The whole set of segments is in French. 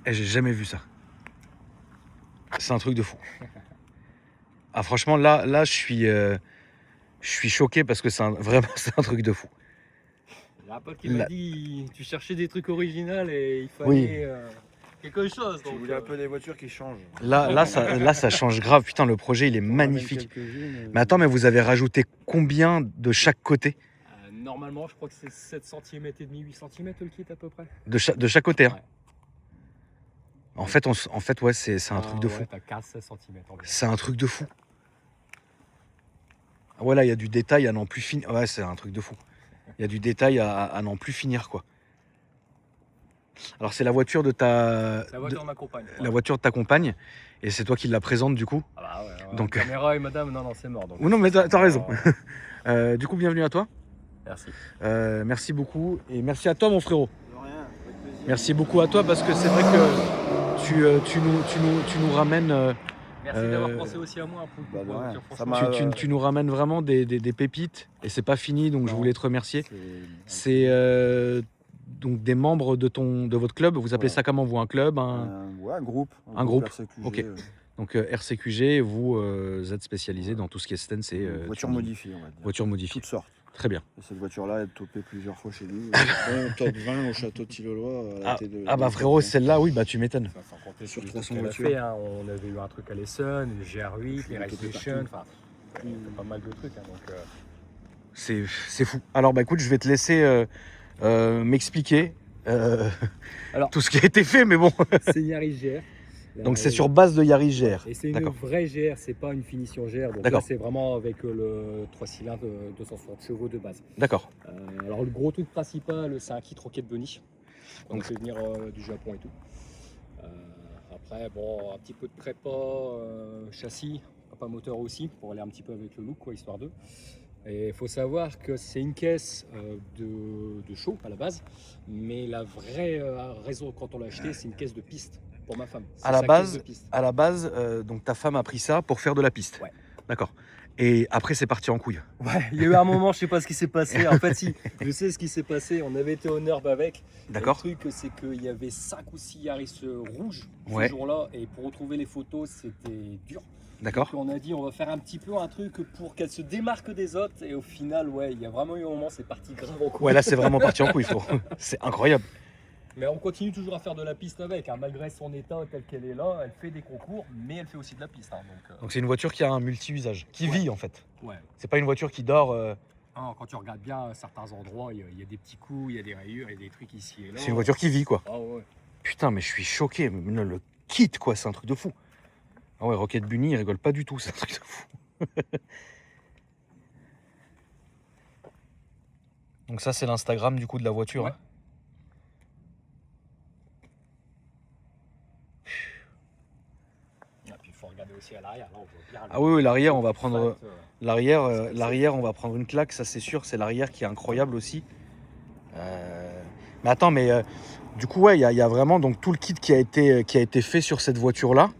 Et j'ai jamais vu ça. C'est un truc de fou. Ah franchement là je suis choqué parce que vraiment c'est un truc de fou. Il y a un pote qui m'a dit tu cherchais des trucs originaux et il Oui. fallait quelque chose. Tu voulais un peu des voitures qui changent. Là ça change grave. Putain, le projet il est magnifique. Mais attends, mais vous avez rajouté combien de chaque côté? Normalement, je crois que c'est 7 cm et demi, 8 cm le kit à peu près. De chaque côté, hein. Ouais. En fait, ouais, c'est un truc de fou. T'as 15-16 cm. C'est un truc de fou. Ah ouais, là, il y a du détail à n'en plus finir. Ouais, c'est un truc de fou. Il y a du détail à n'en plus finir, quoi. Alors, c'est la voiture de ta... La voiture de ma compagne. La voiture de ta compagne. Et c'est toi qui la présente, du coup. Ah bah ouais, Donc, caméra et madame, non, c'est mort. Donc, non, mais t'as raison. Du coup, bienvenue à toi. Merci. Merci beaucoup. Et merci à toi, mon frérot. De rien, avec plaisir. Merci beaucoup à toi parce que c'est vrai que tu nous ramènes... Merci d'avoir pensé aussi à moi pour Bah, de rien. Ça Tu nous ramènes vraiment des pépites et c'est pas fini, donc je voulais te remercier. C'est C'est donc des membres de votre club. Vous appelez ça comment, vous, un club, un groupe. Un groupe. RCQG, Ok. Donc RCQG, vous êtes spécialisé dans tout ce qui est stance et voitures modifiées, on va dire. voitures modifiées. Toutes sortes. Très bien. Et cette voiture-là, elle est topée plusieurs fois chez nous. Top 20 au château de Tillolois. Bah frérot, celle-là, oui, bah tu m'étonnes. Sans compter Sur sur 300 300 voitures. voitures. On avait eu un truc à l'Essonne, les GR8, les Race Station, enfin, pas mal de trucs. Donc, C'est fou. Alors bah écoute, je vais te laisser m'expliquer Alors, tout ce qui a été fait, mais bon. c'est Yaris GR. Donc c'est sur base de Yaris GR. Et c'est une D'accord. vraie GR, c'est pas une finition GR. Donc D'accord. là, c'est vraiment avec le 3 cylindres 260 chevaux de base. D'accord. Alors le gros truc principal, c'est un kit Rocket Bunny. On Donc- fait venir du Japon et tout. Après, bon, un petit peu de prépa, châssis, pas moteur aussi, pour aller un petit peu avec le look, quoi, histoire d'eux. Et il faut savoir que c'est une caisse de show à la base, mais la vraie raison quand on l'a acheté, c'est une caisse de piste pour ma femme. C'est À la sa base, caisse de piste. donc ta femme a pris ça pour faire de la piste. Ouais. D'accord. Et après, c'est parti en couille. Ouais, il y a eu un moment, je sais pas ce qui s'est passé. En fait, si, je sais ce qui s'est passé. On avait été au NURB avec. D'accord. Le truc, c'est qu'il y avait 5 ou 6 Yaris rouges Ouais. ce jour-là. Et pour retrouver les photos, c'était dur. D'accord. Donc on a dit, on va faire un petit peu un truc pour qu'elle se démarque des autres. Et au final, ouais, il y a vraiment eu un moment, c'est parti grave en couille. Ouais, là, c'est vraiment parti en couille, frérot. C'est incroyable. Mais on continue toujours à faire de la piste avec. Hein. Malgré son état tel qu'elle est là, elle fait des concours, mais elle fait aussi de la piste. Hein. Donc c'est une voiture qui a un multi-usage, qui vit en fait. Ouais. C'est pas une voiture qui dort. Ah, quand tu regardes bien à certains endroits, il y a des petits coups, il y a des rayures, il y a des trucs ici et là. C'est une voiture qui vit, quoi. Ah ouais. Putain, mais je suis choqué. Mais le kit, quoi, c'est un truc de fou. Ah ouais, Rocket Bunny, il rigole pas du tout, c'est un truc de fou. Donc ça, c'est l'Instagram du coup de la voiture. Ouais. Hein. Et puis il faut regarder aussi à l'arrière. Là, on voit bien Ah oui, l'arrière, on va prendre fat, l'arrière, on va prendre une claque, ça c'est sûr. C'est l'arrière qui est incroyable aussi. Mais attends, mais du coup, ouais, il y a vraiment donc tout le kit qui a été fait sur cette voiture-là.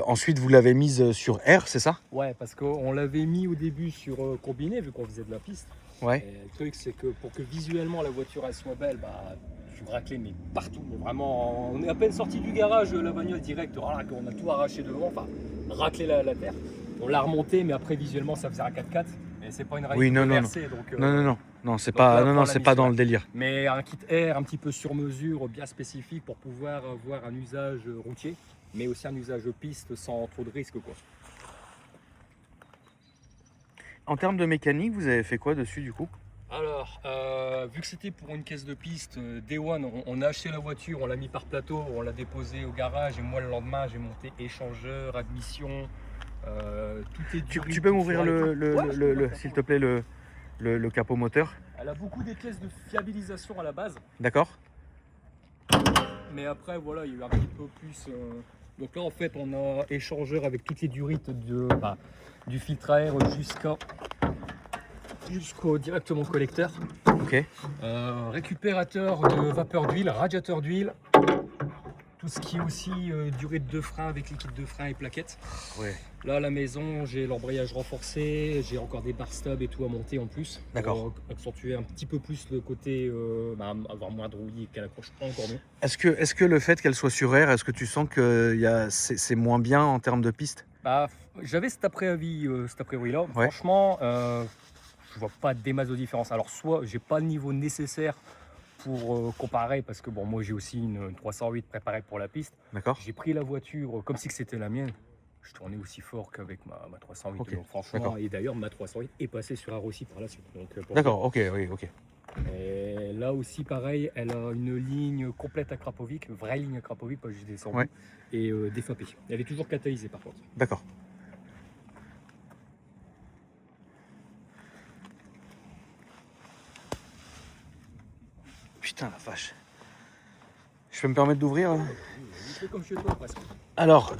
Ensuite, vous l'avez mise sur R, c'est ça? Ouais, parce qu'on l'avait mis au début sur combiné, vu qu'on faisait de la piste. Ouais. Et le truc, c'est que pour que visuellement la voiture elle soit belle, bah, tu raclais mais partout. Mais vraiment, on est à peine sorti du garage, la bagnole direct, on a tout arraché devant, enfin, raclé la terre. On l'a remonté, mais après visuellement, ça faisait un 4x4. Mais c'est pas une rallye Oui, non, non, versée, donc, non, c'est donc pas, là, non, on non, l'a c'est mis pas sur dans la- le délire. Mais un kit R un petit peu sur mesure, bien spécifique pour pouvoir avoir un usage routier, mais aussi un usage piste sans trop de risques, quoi. En termes de mécanique, vous avez fait quoi dessus du coup? Alors, vu que c'était pour une caisse de piste, Day One, on a acheté la voiture, on l'a mis par plateau, on l'a déposé au garage et moi le lendemain j'ai monté échangeur, admission, tout est dur. Tu peux m'ouvrir s'il te plaît, le capot moteur? Elle a beaucoup des pièces de fiabilisation à la base, D'accord? mais après voilà, il y a eu un petit peu plus. Donc là en fait on a échangeur avec toutes les durites du filtre à air jusqu'au directement collecteur. Ok. Récupérateur de vapeur d'huile, radiateur d'huile, tout ce qui est aussi durée de frein avec liquide de frein et plaquettes. Ouais. Là, à la maison, j'ai l'embrayage renforcé, j'ai encore des bar stubs et tout à monter en plus. D'accord. Pour accentuer un petit peu plus le côté, avoir moins de roulis et qu'elle accroche encore mieux. Est-ce que le fait qu'elle soit sur air, est-ce que tu sens que c'est moins bien en termes de piste? Bah, j'avais cet après-avis-là. Ouais. Franchement, je vois pas des masses de différence. Alors, soit j'ai pas le niveau nécessaire pour comparer, parce que bon, moi j'ai aussi une 308 préparée pour la piste. D'accord. J'ai pris la voiture comme si c'était la mienne. Je tournais aussi fort qu'avec ma 308. Ok, Donc, franchement, d'accord. et d'ailleurs, ma 308 est passée sur Air aussi par la suite. Donc, pour D'accord, ok, oui, ok. Et là aussi, pareil, elle a une ligne complète à Krapovic, vraie ligne à Krapovic, pas juste descendue, Ouais. et défapée. Elle est toujours catalysée par contre. D'accord. Putain la vache. Je peux me permettre d'ouvrir hein? Je fais comme chez toi presque. Alors,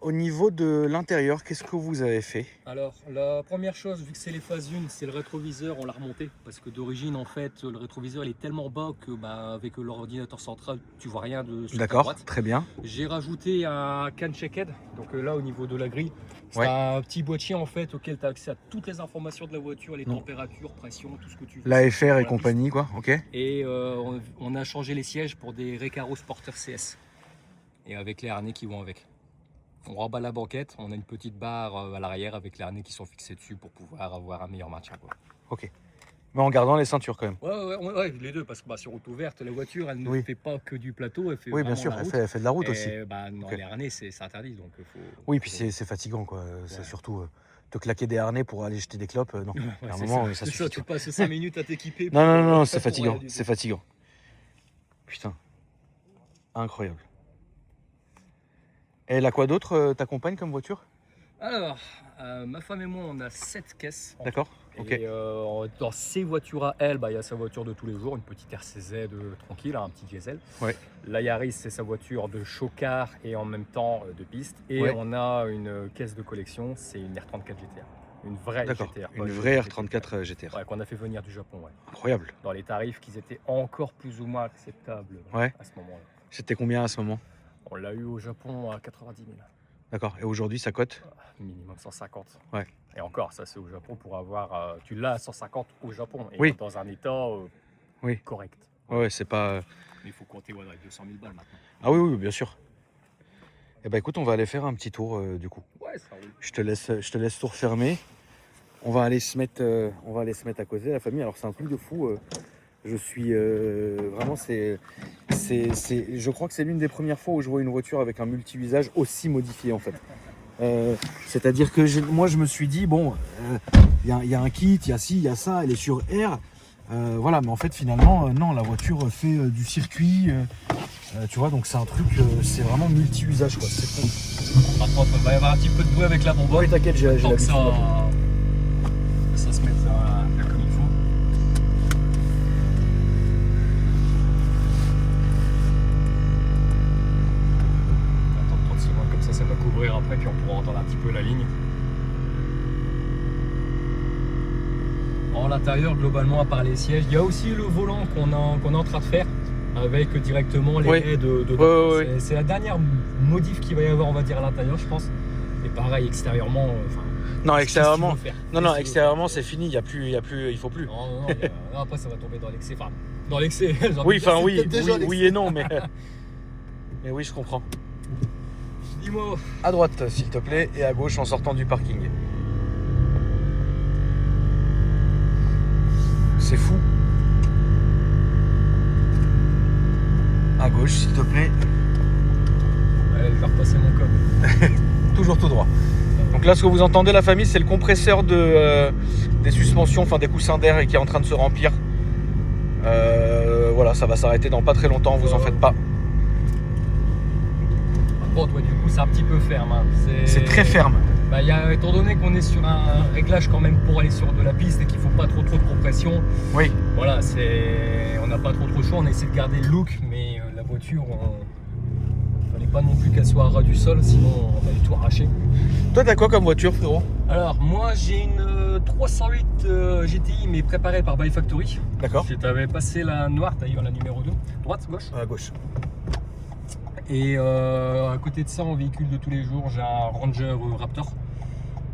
au niveau de l'intérieur, qu'est-ce que vous avez fait? Alors, la première chose, vu que c'est les phases 1, c'est le rétroviseur, on l'a remonté. Parce que d'origine, en fait, le rétroviseur il est tellement bas que avec l'ordinateur central, tu vois rien de sur ta D'accord, droite. très bien. J'ai rajouté un can checkhead, donc là au niveau de la grille, c'est Ouais. un petit boîtier en fait auquel tu as accès à toutes les informations de la voiture, les Non. températures, pression, tout ce que tu veux. L'AFR Pour et la piste. compagnie, quoi, ok. Et on a changé les sièges pour des Recaro Sporter CS. Et avec les harnais qui vont avec. On remballe la banquette, on a une petite barre à l'arrière avec les harnais qui sont fixés dessus pour pouvoir avoir un meilleur maintien. Quoi. Ok. Mais en gardant les ceintures quand même. Ouais, les deux, parce que sur route ouverte, la voiture, elle ne Oui. fait pas que du plateau, elle fait Oui, bien vraiment sûr, la elle route. fait de la route Et, aussi. non, Ok. les harnais, c'est interdit. Donc faut, Oui, puis c'est fatigant, quoi. C'est Ouais. surtout te claquer des harnais pour aller jeter des clopes. Non, Ouais, à un c'est moment, ça. ça C'est suffit. ça, tu passes 5 minutes à t'équiper. Non, c'est pour fatigant. rien du C'est tout. fatigant. Putain. Incroyable. Et elle a quoi d'autre, ta compagne, comme voiture? Alors, ma femme et moi, on a 7 caisses. en D'accord. Ok. Et dans ses voitures à elle, il y a sa voiture de tous les jours, une petite RCZ tranquille, un petit diesel. Ouais. La Yaris, c'est sa voiture de chocard et en même temps de piste. Et Ouais. on a une caisse de collection, c'est une R34 GTR. Une vraie D'accord. GTR. pas Une une vraie GTR. R34 GTR. Ouais, qu'on a fait venir du Japon, ouais. Incroyable. Dans les tarifs qui étaient encore plus ou moins acceptables Ouais. à ce moment-là. C'était combien à ce moment? On l'a eu au Japon à 90 000. D'accord. Et aujourd'hui, ça cote? Minimum 150. Ouais. Et encore, ça c'est au Japon pour avoir. Tu l'as à 150 au Japon et Oui. dans un état Oui. correct. Ouais, c'est pas. Mais il faut compter avec 200 000 balles maintenant. Ah oui, bien sûr. Eh ben écoute, on va aller faire un petit tour du coup. Ouais, ça roule. Je te laisse tout refermer. On va aller se mettre à causer la famille. Alors c'est un truc de fou. Je suis vraiment je crois que c'est l'une des premières fois où je vois une voiture avec un multi-usage aussi modifié en fait. C'est-à-dire que moi je me suis dit bon, il y a un kit, il y a ci, il y a ça, elle est sur air. Voilà, mais en fait finalement non, la voiture fait du circuit. Tu vois, donc c'est un truc, c'est vraiment multi-usage quoi. C'est cool. Par contre, il va y avoir un petit peu de bruit avec la bonbonne. Oui, t'inquiète, j'ai Tant que l'habitude. ça se mette comme il faut. Attends 30 secondes, comme ça va couvrir après, puis on pourra entendre un petit peu la ligne. En l'intérieur, globalement, à part les sièges, il y a aussi le volant qu'on est en train de faire avec directement les Ouais. LED dedans. Ouais. C'est la dernière modif qu'il va y avoir, on va dire, à l'intérieur, je pense. Et pareil, extérieurement, Non, qu'est-ce extérieurement, qu'il faut faire non, Qu'est-ce qu'il faut extérieurement faire c'est fini, il faut plus. Non, après ça va tomber dans l'excès. Enfin, dans l'excès. j'ai envie Oui, de dire, enfin c'est oui, peut-être déjà l'excès. oui et non, mais mais oui, je comprends. Dis-moi. À droite, s'il te plaît, et à gauche en sortant du parking. C'est fou. À gauche, s'il te plaît. Allez, je vais repasser mon code. Toujours tout droit. Donc là, ce que vous entendez, la famille, c'est le compresseur des suspensions, enfin des coussins d'air qui est en train de se remplir. Voilà, ça va s'arrêter dans pas très longtemps, vous en faites pas. Bon, toi, du coup, c'est un petit peu ferme. Hein. C'est très ferme. Étant donné qu'on est sur un réglage quand même pour aller sur de la piste et qu'il ne faut pas trop de compression, Oui. voilà, on n'a pas trop choix. On essaie de garder le look, mais la voiture, il fallait pas non plus qu'elle soit à ras du sol, sinon on allait tout arracher. Toi, t'as quoi comme voiture, frérot? Alors, moi, j'ai une 308 GTI, mais préparée par Buy Factory. D'accord. Je t'avais passé la noire, d'ailleurs, la numéro 2. Droite, gauche? À gauche. Et à côté de ça, en véhicule de tous les jours, j'ai un Ranger Raptor.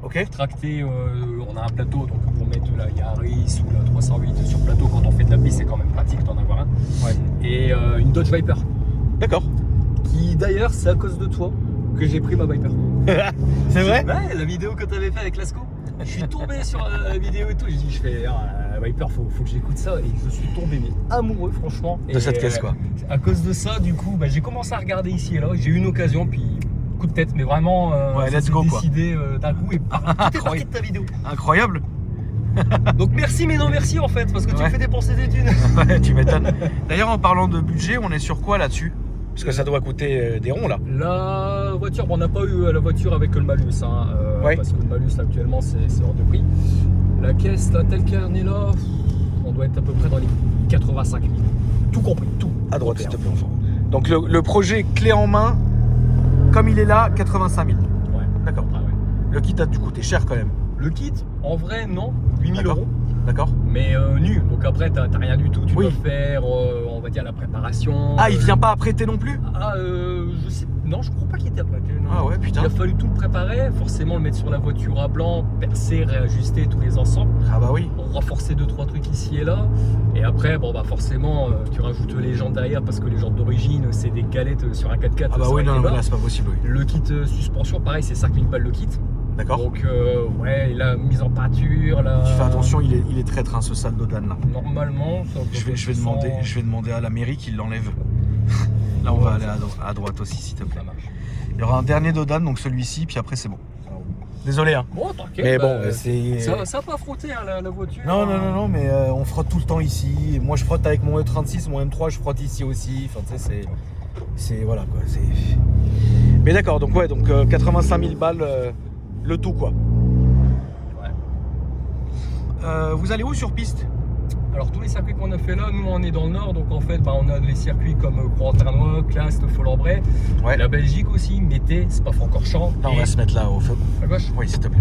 Ok. Tracté, on a un plateau, donc pour mettre la Yaris ou la 308 sur plateau quand on fait de la piste, c'est quand même pratique d'en avoir un. Ouais. Et une Dodge Viper. D'accord. Qui d'ailleurs, c'est à cause de toi que j'ai pris ma Viper. C'est vrai? Ouais, la vidéo que tu avais fait avec Lasco. Je suis tombé sur la vidéo et tout. J'ai dit, la Viper, faut que j'écoute ça. Et je suis tombé, mais amoureux, franchement. De cette caisse, quoi. À cause de ça, du coup, j'ai commencé à regarder ici et là. J'ai eu une occasion, puis coup de tête, mais vraiment, ouais, ça let's s'est go, quoi. décidé d'un coup et tout est parti de ta vidéo. Incroyable. Donc merci, mais non merci en fait, parce que tu me fais dépenser des thunes. Ouais, tu m'étonnes. D'ailleurs, en parlant de budget, on est sur quoi là-dessus? Parce que ça doit coûter des ronds là. La voiture, on n'a pas eu la voiture avec le malus, hein, Ouais. parce que le malus là, actuellement c'est hors de prix. La caisse là, telle qu'elle est là, on doit être à peu près dans les 85 000. Tout compris, tout. À droite, s'il te plaît, enfant. Donc le projet clé en main, comme il est là, 85 000. Ouais. D'accord. Ah ouais. Le kit a dû coûter cher quand même. Le kit, en vrai, non, 8 000 D'accord. euros. D'accord. Mais nu, donc après t'as rien du tout, tu Oui. dois faire, on va dire la préparation. Ah, il vient pas apprêter non plus? Je sais, non, je crois pas qu'il était apprêté. Non. Ah ouais, putain. Il a fallu tout le préparer, forcément le mettre sur la voiture à blanc, percer, réajuster tous les ensembles, Ah bah oui. renforcer 2-3 trucs ici et là. Et après, forcément, tu rajoutes les jantes derrière parce que les jantes d'origine, c'est des galettes sur un 4x4. Ah bah ça oui, aurait non, été non, bas. là c'est pas possible. Oui. Le kit suspension, pareil, c'est 5000 balles le kit. D'accord. Donc, ouais, la mise en peinture, la... Tu fais attention, il est traître, hein, ce sale Dodan là. Normalement, ça Je vais demander à la mairie qu'il l'enlève. Là, on va aller à droite aussi, s'il te plaît. Ça marche. Il y aura un dernier Dodan, donc celui-ci, puis après c'est bon. Désolé, hein. Bon, t'inquiète. Mais bon, c'est. Ça va pas frotter hein, la voiture. Non, mais on frotte tout le temps ici. Moi, je frotte avec mon E36, mon M3, je frotte ici aussi. Enfin, tu sais, c'est. Voilà quoi. Mais d'accord, donc ouais, donc 85 000 balles le tout quoi. Ouais. Vous allez où sur piste? Alors tous les circuits qu'on a fait là, nous on est dans le nord, donc en fait on a les circuits comme Grand-Ternois, Claste, Folambray, Ouais. la Belgique aussi, Mété, Spa-Francorchamps, Là, on va se mettre là au feu. à gauche. Oui, s'il te plaît.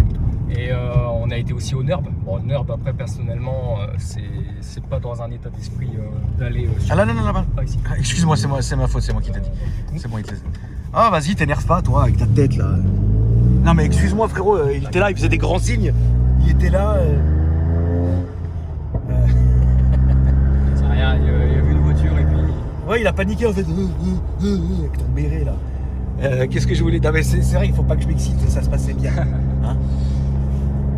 Et on a été aussi au NURB. Bon, NURB après personnellement, c'est pas dans un état d'esprit d'aller sur... Ah là, non, là-bas. Pas ici. Ah, excuse-moi, c'est ma faute, c'est moi qui t'ai dit. C'est moi qui t'ai dit. Ah, vas-y, t'énerve pas, toi, avec ta tête là. Non, mais excuse-moi, frérot, il était là, il faisait des grands signes. Il était là. C'est rien, il a vu une voiture et puis... Ouais, il a paniqué en fait. Avec ton béret là. Qu'est-ce que je voulais. Non, mais c'est vrai, il faut pas que je m'excite, ça se passait bien. Hein?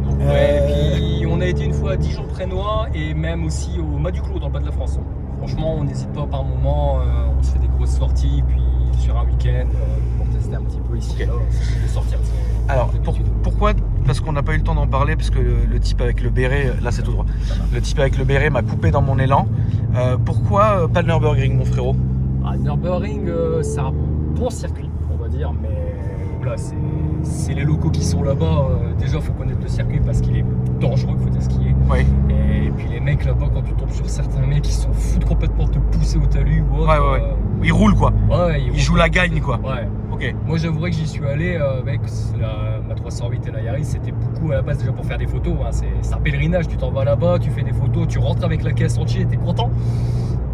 Donc, ouais, et puis on a été une fois à Dijon-Trénois et même aussi au Mas du Clos dans le bas de la France. Franchement, on n'hésite pas par moment, on se fait des grosses sorties, puis sur un week-end pour tester un petit peu ici et là, de sortir. Alors, pourquoi? Parce qu'on n'a pas eu le temps d'en parler, parce que le type avec le béret, là c'est tout droit. Le type avec le béret m'a coupé dans mon élan. Pourquoi pas le Nürburgring, mon frérot? Le Nürburgring, c'est un bon circuit, on va dire, mais là, c'est les locaux qui sont là-bas. Déjà, il faut connaître le circuit parce qu'il est dangereux, il faut dire ce qu'il est. Oui. Et puis les mecs là-bas, quand tu tombes sur certains mecs, ils s'en foutent complètement de te pousser au talus ou autre. Ouais. Il roule quoi. Ouais, Il joue la gagne quoi. Ouais. Ok. Moi, j'avouerais que j'y suis allé avec ma 308 et la Yaris. C'était beaucoup à la base déjà pour faire des photos. Hein. C'est un pèlerinage. Tu t'en vas là-bas, tu fais des photos, tu rentres avec la caisse entière, t'es content.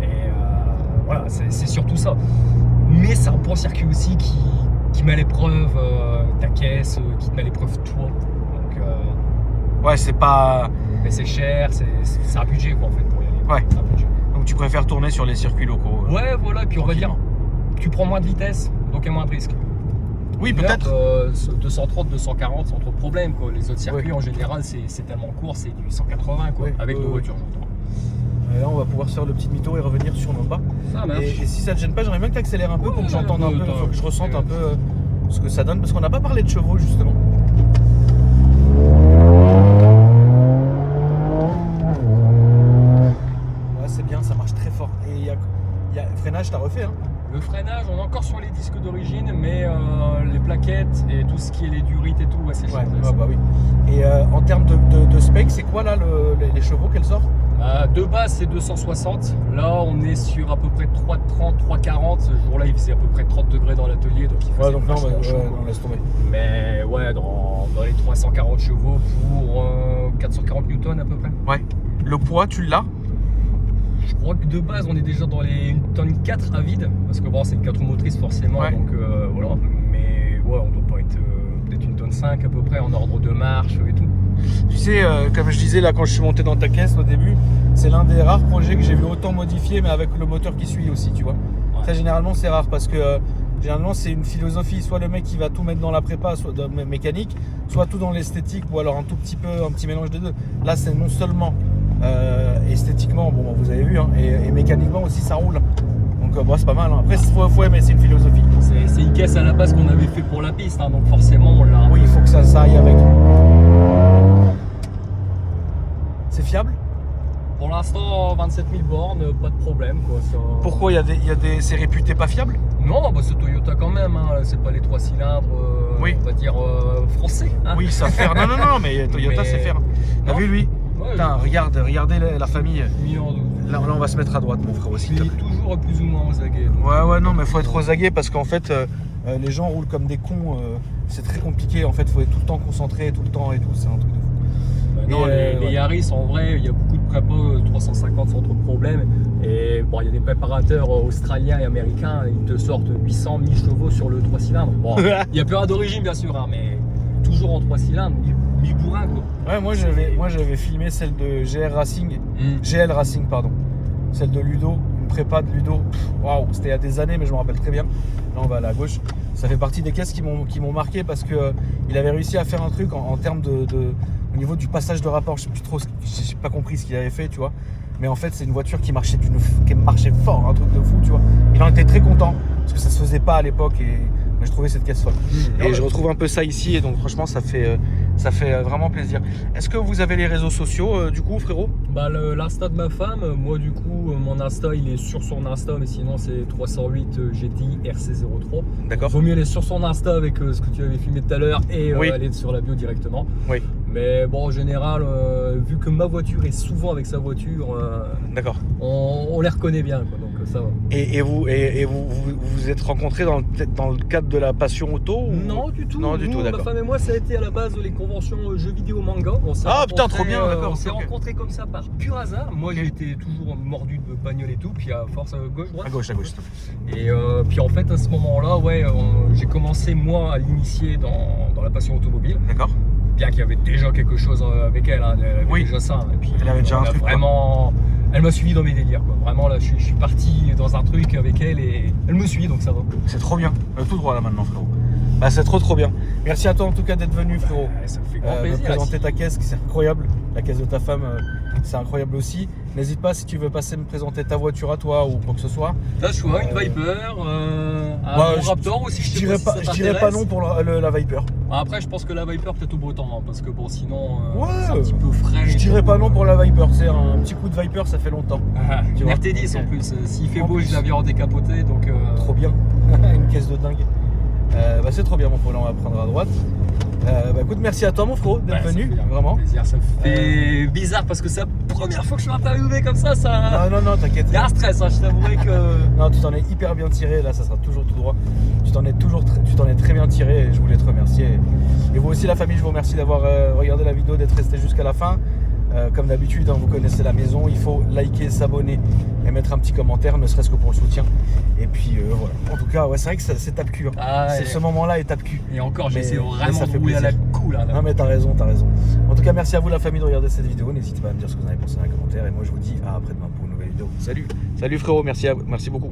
Et voilà, c'est surtout ça. Mais c'est un bon circuit aussi qui met à l'épreuve ta caisse, qui te met à l'épreuve toi. Donc, Ouais, c'est pas. mais c'est cher, c'est un budget quoi en fait pour y aller. Ouais. C'est un budget. Donc tu préfères tourner sur les circuits locaux. Ouais, voilà. Puis on va dire, tranquillement. tu prends moins de vitesse, donc il y a moins de risques. Oui, peut-être. 230, 240 sans trop de problème. Quoi. Les autres circuits en général, c'est tellement court, c'est du 180 quoi, Oui, avec nos oui. voitures, j'entends. Là, on va pouvoir se faire le petit mytho et revenir sur nos pas. Ça marche. Et si ça te gêne pas, j'aimerais bien que tu accélères un peu pour que j'entende un peu, faut que je ressente un peu ce que ça donne, parce qu'on n'a pas parlé de chevaux justement. Ouais, c'est bien, ça marche très fort. Et il y a freinage, t'as refait, hein? Le freinage, on est encore sur les disques d'origine, mais les plaquettes et tout ce qui est les durites et tout, ouais, c'est changé. Ouais, bah oui. Et en termes de spec, c'est quoi là les chevaux qu'elle sort? De base, c'est 260. Là, on est sur à peu près 330, 340. Ce jour-là, il faisait à peu près 30 degrés dans l'atelier, donc il faisait Ouais, donc non, vachement chaud, quoi. non, laisse tomber. Mais ouais, dans les 340 chevaux pour 440 newtons à peu près. Ouais. Le poids, tu l'as? Je crois que de base, on est déjà dans une tonne 4 à vide. Parce que bon, c'est une 4 roues motrices forcément. Ouais. Donc voilà. Mais ouais, on doit pas être peut-être une tonne 5 à peu près en ordre de marche et tout. Tu sais, comme je disais là quand je suis monté dans ta caisse au début, c'est l'un des rares projets que j'ai vu autant modifié, mais avec le moteur qui suit aussi, tu vois. Ouais. Ça, généralement, c'est rare parce que généralement, c'est une philosophie. Soit le mec qui va tout mettre dans la prépa, soit dans la mécanique, soit tout dans l'esthétique, ou alors un tout petit peu, un petit mélange des deux. Là, c'est non seulement esthétiquement, bon, vous avez vu, hein, et mécaniquement aussi, ça roule. Donc, bon, c'est pas mal. Hein. Après, faut aimer, c'est une philosophie. C'est une caisse à la base qu'on avait fait pour la piste, hein, donc forcément on l'a. Oui, il faut que ça aille avec. C'est fiable? Pour l'instant, 27 000 bornes, pas de problème quoi. Ça... Pourquoi c'est réputé pas fiable? Non, bah c'est Toyota quand même, hein. C'est pas les 3 cylindres, Oui. on va dire français. Hein. Oui, ça faire. Non, mais Toyota, Mais- c'est faire. T'as Non. vu lui? Ouais, Putain, regardez la famille. mis en doute. Là, on va se mettre à droite, mon frère Je aussi. suis toujours plus ou moins aux aguets. donc. Ouais, non, mais faut être aux aguets parce qu'en fait, les gens roulent comme des cons. C'est très compliqué. En fait, faut être tout le temps concentré, tout le temps et tout. C'est un truc de fou. Bah non, Et, les ouais. Yaris, en vrai, il y a beaucoup de prépa 350 sans trop de problème. Et bon, il y a des préparateurs australiens et américains, ils te sortent 800 000 chevaux sur le 3 cylindres. Bon, il y a plus rien d'origine, bien sûr, hein, mais toujours en 3 cylindres, mi-bourrin, quoi. Ouais, moi j'avais filmé celle de GL Racing, pardon. Celle de Ludo, une prépa de Ludo. Waouh, c'était il y a des années, mais je me rappelle très bien. Là, on va aller à gauche. Ça fait partie des caisses qui m'ont marqué parce que il avait réussi à faire un truc en termes au niveau du passage de rapport. Je sais plus trop, j'ai pas compris ce qu'il avait fait, tu vois. Mais en fait, c'est une voiture qui marchait fort, un truc de fou, tu vois. Il en était très content parce que ça se faisait pas à l'époque et je trouvais cette caisse folle. Et je retrouve un peu ça ici et donc franchement, ça fait vraiment plaisir. Est-ce que vous avez les réseaux sociaux du coup, frérot? Bah, l'Insta de ma femme, moi du coup, mon Insta il est sur son Insta, mais sinon c'est 308 GTI RC03. D'accord. Vaut mieux aller sur son Insta avec ce que tu avais filmé tout à l'heure et Oui. aller sur la bio directement. Oui. Mais bon, en général, vu que ma voiture est souvent avec sa voiture, D'accord. on les reconnaît bien, quoi, donc ça va. Et vous vous êtes rencontrés peut-être dans le cadre de la passion auto ou... Non, du tout. Non, du tout, Ma d'accord. femme et moi, ça a été à la base les conventions jeux vidéo manga. On s'est Ah, putain, rencontrés, trop bien, d'accord, On s'est ok. rencontrés comme ça par pur hasard. Moi, j'ai été toujours mordu de bagnole et tout, puis à force gauche-droite. À gauche, s'il te plaît. Et puis en fait, à ce moment-là, ouais, j'ai commencé moi à l'initier dans la passion automobile. D'accord. Bien qu'il y avait déjà quelque chose avec elle, hein, elle avait Oui. déjà ça. Et puis Elle avait déjà on un a truc, quoi. vraiment. Elle m'a suivi dans mes délires, quoi. Vraiment là, je suis parti dans un truc avec elle et elle me suit, donc ça va. C'est trop bien. Tout droit là maintenant, frérot. Bah, c'est trop bien. Merci à toi en tout cas d'être venu, frérot. Ça me fait grand Me plaisir. présenter si- ta caisse, c'est incroyable. La caisse de ta femme, c'est incroyable aussi. N'hésite pas si tu veux passer me présenter ta voiture à toi ou quoi que ce soit. Là, je vois une Viper, un Bah, bon Raptor aussi. Je sais dirais si pas, ça je dirais pas t'intéresse. non pour la Viper. Après, je pense que la Viper peut-être au beau temps, hein, parce que bon, sinon, Ouais. c'est un petit peu frais. Je dirais pas non pour la Viper. C'est un petit coup de Viper, ça fait longtemps. Ah, Tu une vois. RT10 en plus. S'il fait En beau, plus. je l'avais en décapoté, donc. Trop bien. Une caisse de dingue. Bah, c'est trop bien, mon frérot. Là, on va prendre à droite. Bah, écoute, merci à toi, mon frérot, d'être Ouais, ça venu. fait un Vraiment. plaisir. Ça me fait bizarre parce que c'est la première fois que je suis interviewé comme ça. Non, t'inquiète. Il y a un stress, hein, je t'avouerai que. Non, tu t'en es hyper bien tiré. Là, ça sera toujours tout droit. Tu t'en es très bien tiré et je voulais te remercier. Et vous aussi, la famille, je vous remercie d'avoir regardé la vidéo, d'être resté jusqu'à la fin. Comme d'habitude, hein, vous connaissez la maison. Il faut liker, s'abonner et mettre un petit commentaire, ne serait-ce que pour le soutien. Et puis voilà. En tout cas, ouais, c'est vrai que c'est tape-cul. Hein. Ah, C'est et- ce moment-là est tape-cul. Et encore, Mais- j'essaie mais vraiment ça de fait rouler à la plaisir. cool. Hein, là. Non mais t'as raison. En tout cas, merci à vous la famille de regarder cette vidéo. N'hésitez pas à me dire ce que vous en avez pensé dans les commentaires. Et moi je vous dis à après-demain pour une nouvelle vidéo. Salut frérot, merci beaucoup.